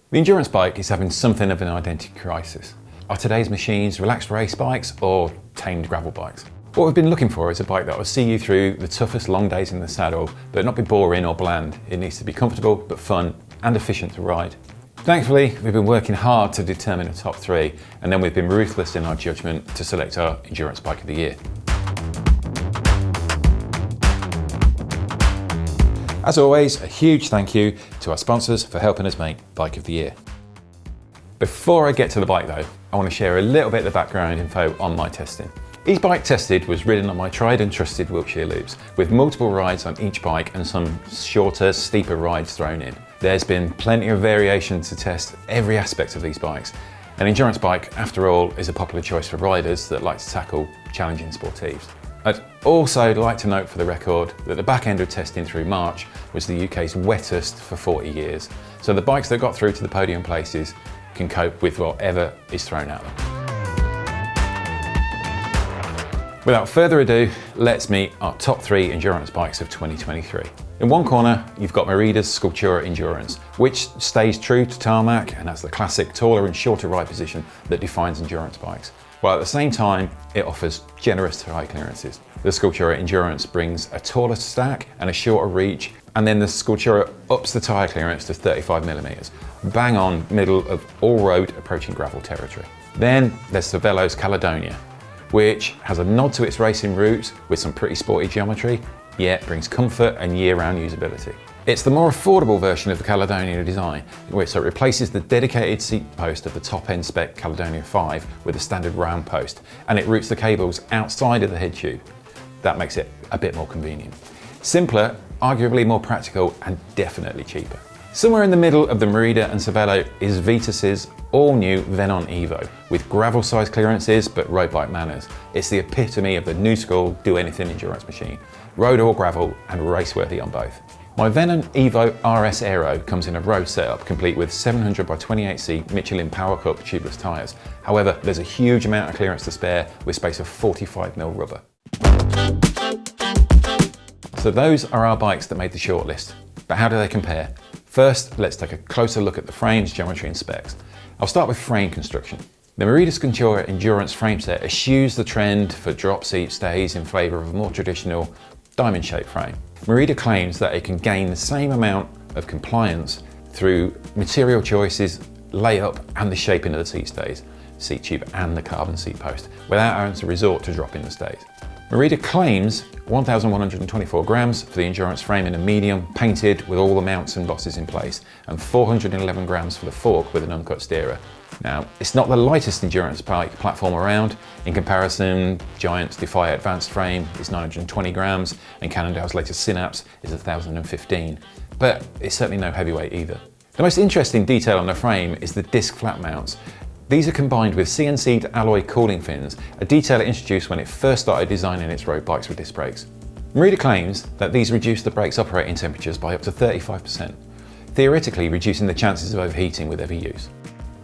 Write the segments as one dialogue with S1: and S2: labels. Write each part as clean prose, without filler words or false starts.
S1: The endurance bike is having something of an identity crisis. Are today's machines relaxed race bikes or tamed gravel bikes? What we've been looking for is a bike that will see you through the toughest long days in the saddle, but not be boring or bland. It needs to be comfortable, but fun and efficient to ride. Thankfully, we've been working hard to determine a top three, and then we've been ruthless in our judgment to select our endurance bike of the year. As always, a huge thank you to our sponsors for helping us make Bike of the Year. Before I get to the bike though, I want to share a little bit of the background info on my testing. Each bike tested was ridden on my tried and trusted Wiltshire loops, with multiple rides on each bike and some shorter, steeper rides thrown in. There's been plenty of variation to test every aspect of these bikes. An endurance bike, after all, is a popular choice for riders that like to tackle challenging sportives. I'd also like to note for the record that the back end of testing through March was the UK's wettest for 40 years. So the bikes that got through to the podium places can cope with whatever is thrown at them. Without further ado, let's meet our top three endurance bikes of 2023. In one corner, you've got Merida's Sculptura Endurance, which stays true to tarmac and has the classic taller and shorter ride position that defines endurance bikes, while at the same time, it offers generous tyre clearances. The Sculptura Endurance brings a taller stack and a shorter reach, and then the Sculptura ups the tyre clearance to 35mm, bang on middle of all road approaching gravel territory. Then there's Cervélo's Caledonia, which has a nod to its racing roots with some pretty sporty geometry, yet brings comfort and year-round usability. It's the more affordable version of the Caledonia design, which replaces the dedicated seat post of the top-end spec Caledonia 5 with a standard round post, and it routes the cables outside of the head tube. That makes it a bit more convenient. Simpler, arguably more practical, and definitely cheaper. Somewhere in the middle of the Merida and Cervélo is Vitus's all-new Venon Evo, with gravel-sized clearances but road bike manners. It's the epitome of the new school do-anything endurance machine, road or gravel, and race-worthy on both. My Venon Evo RS Aero comes in a road setup complete with 700 by 28C Michelin Power Cup tubeless tyres. However, there's a huge amount of clearance to spare with space of 45mm rubber. So those are our bikes that made the shortlist. But how do they compare? First, let's take a closer look at the frames, geometry and specs. I'll start with frame construction. The Merida Sculptura Endurance frame set eschews the trend for drop seat stays in favour of a more traditional diamond-shaped frame. Merida claims that it can gain the same amount of compliance through material choices, layup and the shaping of the seat stays, seat tube and the carbon seat post, without having to resort to dropping the stays. Merida claims 1,124 grams for the endurance frame in a medium, painted with all the mounts and bosses in place, and 411 grams for the fork with an uncut steerer. Now, it's not the lightest endurance bike platform around. In comparison, Giant's Defy Advanced frame is 920 grams, and Cannondale's latest Synapse is 1,015. But it's certainly no heavyweight either. The most interesting detail on the frame is the disc flat mounts. These are combined with CNC'd alloy cooling fins, a detail it introduced when it first started designing its road bikes with disc brakes. Merida claims that these reduce the brake's operating temperatures by up to 35%, theoretically reducing the chances of overheating with heavy use.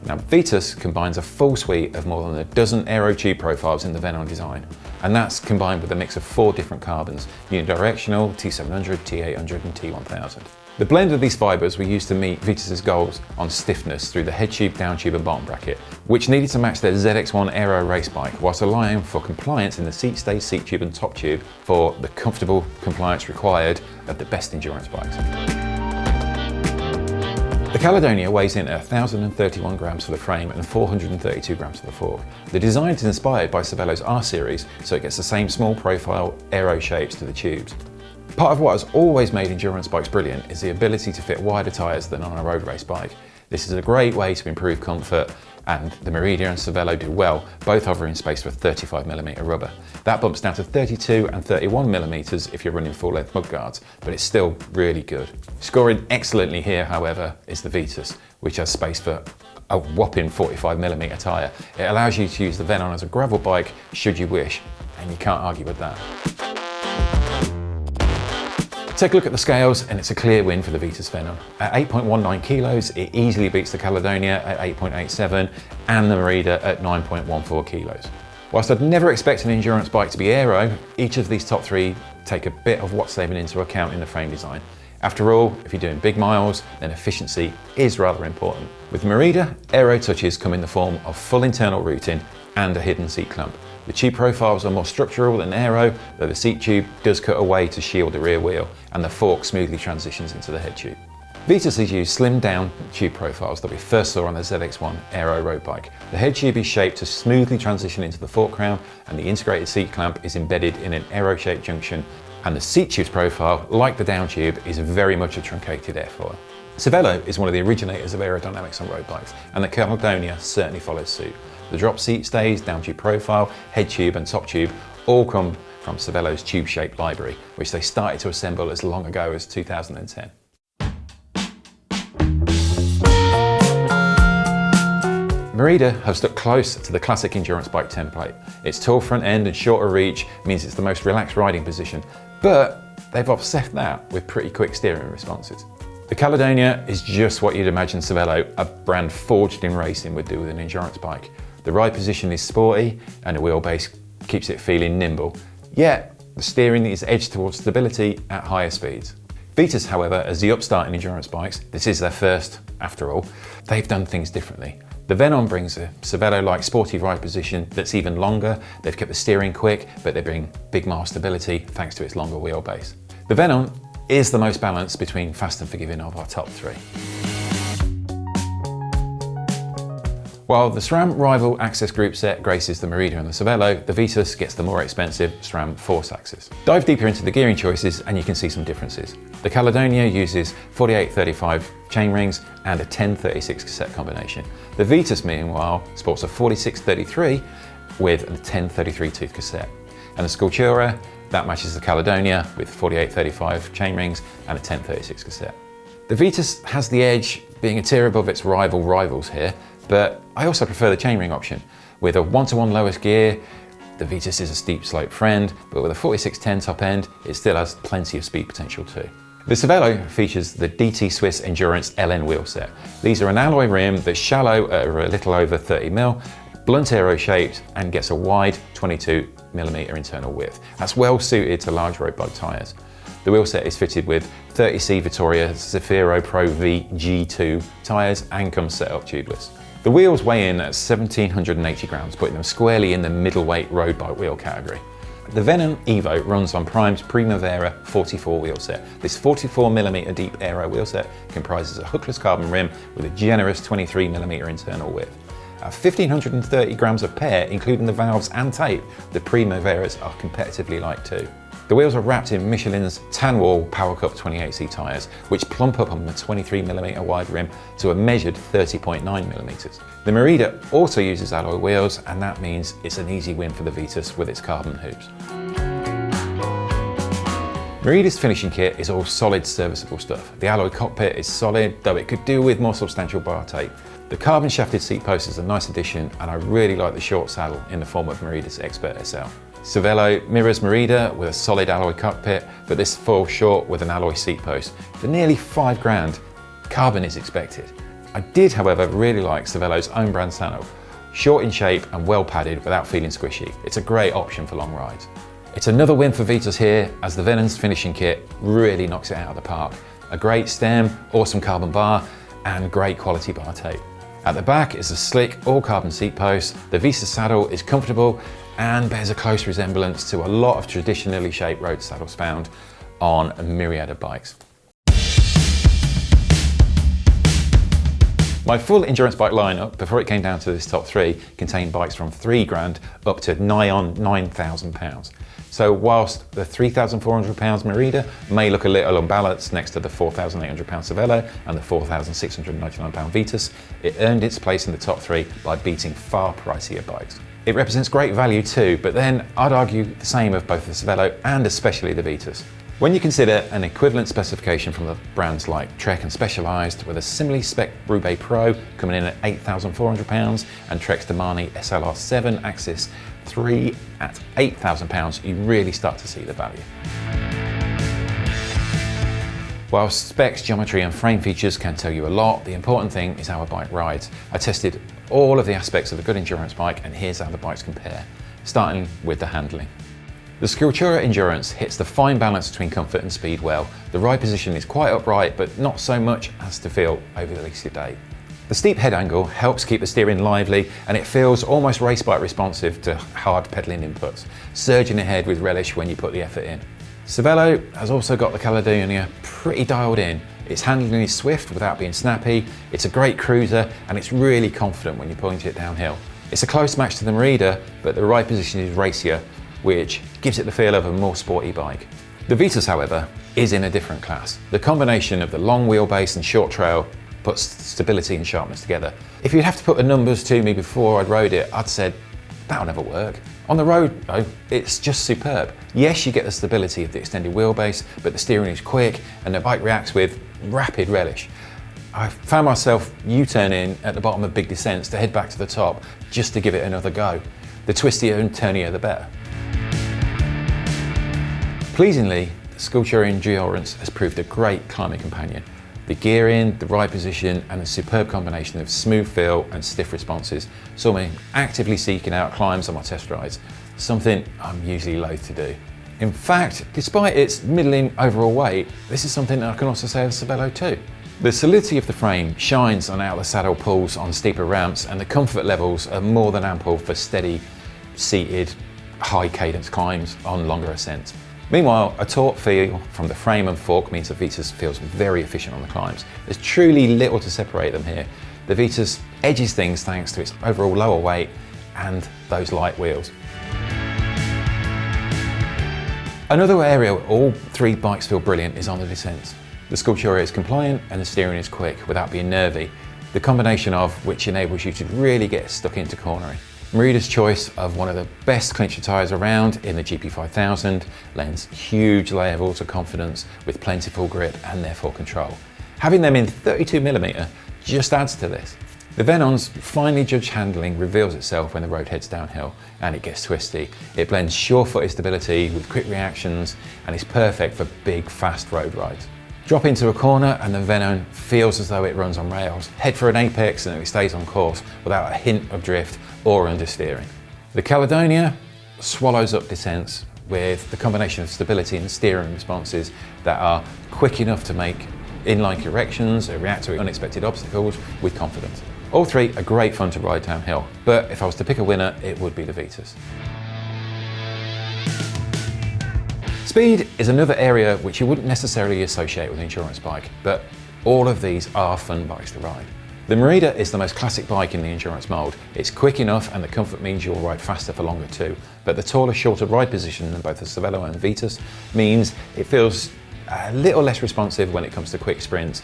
S1: Now, Vitus combines a full suite of more than a dozen aero tube profiles in the Venon design, and that's combined with a mix of 4 different carbons: unidirectional, T700, T800 and T1000. The blend of these fibres were used to meet Vitus's goals on stiffness through the head tube, down tube and bottom bracket, which needed to match their ZX1 Aero race bike, whilst allowing for compliance in the seat stay, seat tube and top tube for the comfortable compliance required of the best endurance bikes. The Caledonia weighs in at 1,031 grams for the frame and 432 grams for the fork. The design is inspired by Cervélo's R series, so it gets the same small profile aero shapes to the tubes. Part of what has always made endurance bikes brilliant is the ability to fit wider tyres than on a road race bike. This is a great way to improve comfort, and the Merida and Cervélo do well, both offering space for 35mm rubber. That bumps down to 32 and 31mm if you're running full-length mudguards, but it's still really good. Scoring excellently here, however, is the Vitus, which has space for a whopping 45mm tyre. It allows you to use the Venon as a gravel bike should you wish, and you can't argue with that. Take a look at the scales and it's a clear win for the Vitus Venon. At 8.19 kilos, it easily beats the Caledonia at 8.87 and the Merida at 9.14 kilos. Whilst I'd never expect an endurance bike to be aero, each of these top three take a bit of what's taken into account in the frame design. After all, if you're doing big miles, then efficiency is rather important. With Merida, aero touches come in the form of full internal routing and a hidden seat clamp. The tube profiles are more structural than aero, though the seat tube does cut away to shield the rear wheel, and the fork smoothly transitions into the head tube. Vitus has used slimmed down tube profiles that we first saw on the ZX1 Aero road bike. The head tube is shaped to smoothly transition into the fork crown, and the integrated seat clamp is embedded in an aero-shaped junction, and the seat tube's profile, like the down tube, is very much a truncated airfoil. Cervélo is one of the originators of aerodynamics on road bikes, and the Caledonia certainly follows suit. The drop seat stays, down tube profile, head tube and top tube all come from Cervélo's tube-shaped library, which they started to assemble as long ago as 2010. Merida have stuck close to the classic endurance bike template. Its tall front end and shorter reach means it's the most relaxed riding position, but they've offset that with pretty quick steering responses. The Caledonia is just what you'd imagine Cervélo, a brand forged in racing, would do with an endurance bike. The ride position is sporty and the wheelbase keeps it feeling nimble, yet the steering is edged towards stability at higher speeds. Vitus, however, as the upstart in endurance bikes, this is their first after all, they've done things differently. The Venom brings a Cervélo-like sporty ride position that's even longer. They've kept the steering quick, but they bring big mile stability thanks to its longer wheelbase. The Venom is the most balanced between fast and forgiving of our top three. While the SRAM Rival Access Group set graces the Merida and the Cervélo, the Vitus gets the more expensive SRAM Force Access. Dive deeper into the gearing choices and you can see some differences. The Caledonia uses 48-35 chain rings and a 10-36 cassette combination. The Vitus, meanwhile, sports a 46-33 with a 10-33 tooth cassette. And the Sculptura, that matches the Caledonia with 48-35 chain rings and a 10-36 cassette. The Vitus has the edge, being a tier above its rivals here, but I also prefer the chainring option. With a 1-to-1 lowest gear, the Vitus is a steep slope friend, but with a 4610 top end, it still has plenty of speed potential too. The Cervélo features the DT Swiss Endurance LN wheel set. These are an alloy rim that's shallow at a little over 30mm, blunt aero shaped, and gets a wide 22mm internal width. That's well suited to large road bike tyres. The wheel set is fitted with 30C Vittoria Zafiro Pro V G2 tyres and comes set up tubeless. The wheels weigh in at 1,780 grams, putting them squarely in the middleweight road bike wheel category. The Venom Evo runs on Prime's Primavera 44 wheel set. This 44mm deep aero wheel set comprises a hookless carbon rim with a generous 23mm internal width. At 1,530 grams of pair, including the valves and tape, the Primaveras are competitively light too. The wheels are wrapped in Michelin's Tan Wall Power Cup 28C tyres, which plump up on the 23mm wide rim to a measured 30.9mm. The Merida also uses alloy wheels, and that means it's an easy win for the Vitus with its carbon hoops. Merida's finishing kit is all solid, serviceable stuff. The alloy cockpit is solid, though it could do with more substantial bar tape. The carbon shafted seat post is a nice addition, and I really like the short saddle in the form of Merida's Expert SL. Cervélo mirrors Merida with a solid alloy cockpit, but this falls short with an alloy seat post. For nearly £5,000, carbon is expected. I did, however, really like Cervélo's own brand saddle. Short in shape and well padded without feeling squishy. It's a great option for long rides. It's another win for Vitus here, as the Venom's finishing kit really knocks it out of the park. A great stem, awesome carbon bar, and great quality bar tape. At the back is a slick all-carbon seat post. The Vitus saddle is comfortable and bears a close resemblance to a lot of traditionally shaped road saddles found on a myriad of bikes. My full endurance bike lineup, before it came down to this top three, contained bikes from £3,000 up to nigh on £9,000. So whilst the £3,400 Merida may look a little unbalanced next to the £4,800 Cervélo and the £4,699 Vitus, it earned its place in the top three by beating far pricier bikes. It represents great value too, but then I'd argue the same of both the Cervélo and especially the Vitus. When you consider an equivalent specification from the brands like Trek and Specialized, with a similarly spec Roubaix Pro coming in at £8,400 and Trek's Domane SLR7 Axis 3 at £8,000, you really start to see the value. While specs, geometry and frame features can tell you a lot, the important thing is how a bike rides. I tested all of the aspects of a good endurance bike, and here's how the bikes compare, starting with the handling. The Sculptura Endurance hits the fine balance between comfort and speed well. The ride position is quite upright, but not so much as to feel overly sedate. The steep head angle helps keep the steering lively, and it feels almost race bike responsive to hard pedaling inputs, surging ahead with relish when you put the effort in. Cervélo has also got the Caledonia pretty dialed in. Its handling is swift without being snappy, it's a great cruiser, and it's really confident when you point it downhill. It's a close match to the Merida, but the ride position is racier, which gives it the feel of a more sporty bike. The Vitus, however, is in a different class. The combination of the long wheelbase and short trail puts stability and sharpness together. If you'd have to put the numbers to me before I'd rode it, I'd said, that'll never work. On the road, though, it's just superb. Yes, you get the stability of the extended wheelbase, but the steering is quick and the bike reacts with rapid relish. I found myself U-turning at the bottom of big descents to head back to the top just to give it another go. The twistier and turnier the better. Pleasingly, the Sculptura Endurance has proved a great climbing companion. The gearing, the ride position, and the superb combination of smooth feel and stiff responses saw me actively seeking out climbs on my test rides, something I'm usually loath to do. In fact, despite its middling overall weight, this is something that I can also say of Cervélo too. The solidity of the frame shines on out of the saddle pulls on steeper ramps, and the comfort levels are more than ample for steady, seated, high cadence climbs on longer ascents. Meanwhile, a taut feel from the frame and fork means the Vitus feels very efficient on the climbs. There's truly little to separate them here. The Vitus edges things thanks to its overall lower weight and those light wheels. Another area where all three bikes feel brilliant is on the descents. The Sculptura is compliant and the steering is quick without being nervy, the combination of which enables you to really get stuck into cornering. Merida's choice of one of the best clincher tyres around in the GP5000 lends huge levels of confidence with plentiful grip and therefore control. Having them in 32mm just adds to this. The Venon's finely judged handling reveals itself when the road heads downhill and it gets twisty. It blends sure-footed stability with quick reactions and is perfect for big, fast road rides. Drop into a corner and the Venon feels as though it runs on rails. Head for an apex and it stays on course without a hint of drift or understeering. The Caledonia swallows up descents with the combination of stability and steering responses that are quick enough to make inline corrections and react to unexpected obstacles with confidence. All three are great fun to ride downhill, but if I was to pick a winner, it would be the Vitus. Speed is another area which you wouldn't necessarily associate with an endurance bike, but all of these are fun bikes to ride. The Merida is the most classic bike in the endurance mould. It's quick enough and the comfort means you'll ride faster for longer too, but the taller, shorter ride position than both the Cervélo and Vitus means it feels a little less responsive when it comes to quick sprints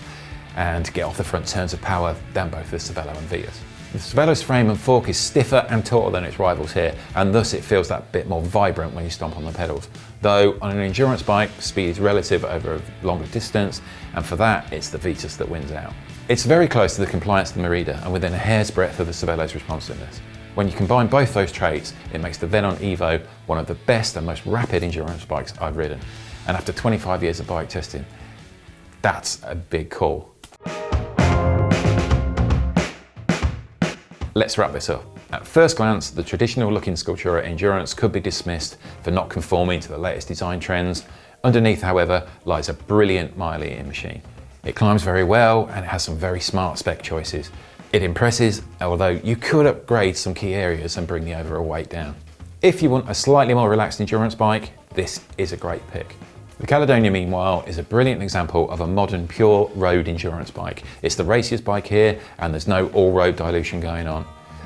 S1: and get off the front turns of power than both the Cervélo and Vitus. The Cervélo's frame and fork is stiffer and tauter than its rivals here, and thus it feels that bit more vibrant when you stomp on the pedals. Though on an endurance bike, speed is relative over a longer distance, and for that, it's the Vitus that wins out. It's very close to the compliance of the Merida and within a hair's breadth of the Cervélo's responsiveness. When you combine both those traits, it makes the Venon Evo one of the best and most rapid endurance bikes I've ridden. And after 25 years of bike testing, that's a big call. Let's wrap this up. At first glance, the traditional looking Sculptura Endurance could be dismissed for not conforming to the latest design trends. Underneath, however, lies a brilliant mile-eating machine. It climbs very well and it has some very smart spec choices. It impresses, although you could upgrade some key areas and bring the overall weight down. If you want a slightly more relaxed endurance bike, this is a great pick. The Caledonia, meanwhile, is a brilliant example of a modern pure road endurance bike. It's the raciest bike here and there's no all-road dilution going on.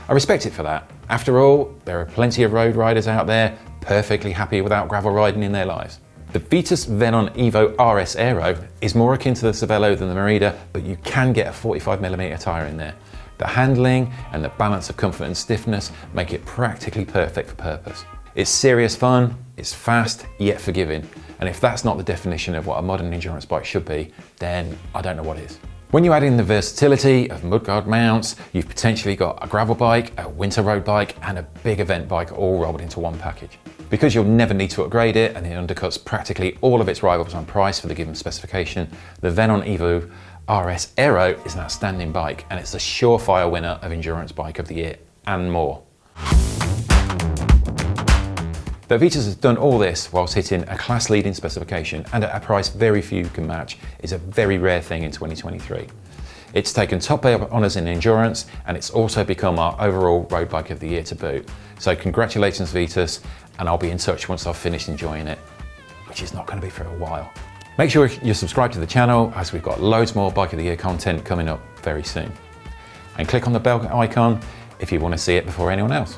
S1: I respect it for that. After all, there are plenty of road riders out there perfectly happy without gravel riding in their lives. The Vitus Venon Evo RS Aero is more akin to the Cervélo than the Merida, but you can get a 45mm tyre in there. The handling and the balance of comfort and stiffness make it practically perfect for purpose. It's serious fun, it's fast yet forgiving, and if that's not the definition of what a modern endurance bike should be, then I don't know what is. When you add in the versatility of mudguard mounts, you've potentially got a gravel bike, a winter road bike, and a big event bike all rolled into one package. Because you'll never need to upgrade it and it undercuts practically all of its rivals on price for the given specification, the Venon Evo RS Aero is an outstanding bike and it's a surefire winner of Endurance Bike of the Year and more. That Vitus has done all this whilst hitting a class-leading specification and at a price very few can match is a very rare thing in 2023. It's taken top honours in endurance, and it's also become our overall road bike of the year to boot. So congratulations Vitus, and I'll be in touch once I've finished enjoying it, which is not going to be for a while. Make sure you're subscribed to the channel, as we've got loads more Bike of the Year content coming up very soon. And click on the bell icon if you want to see it before anyone else.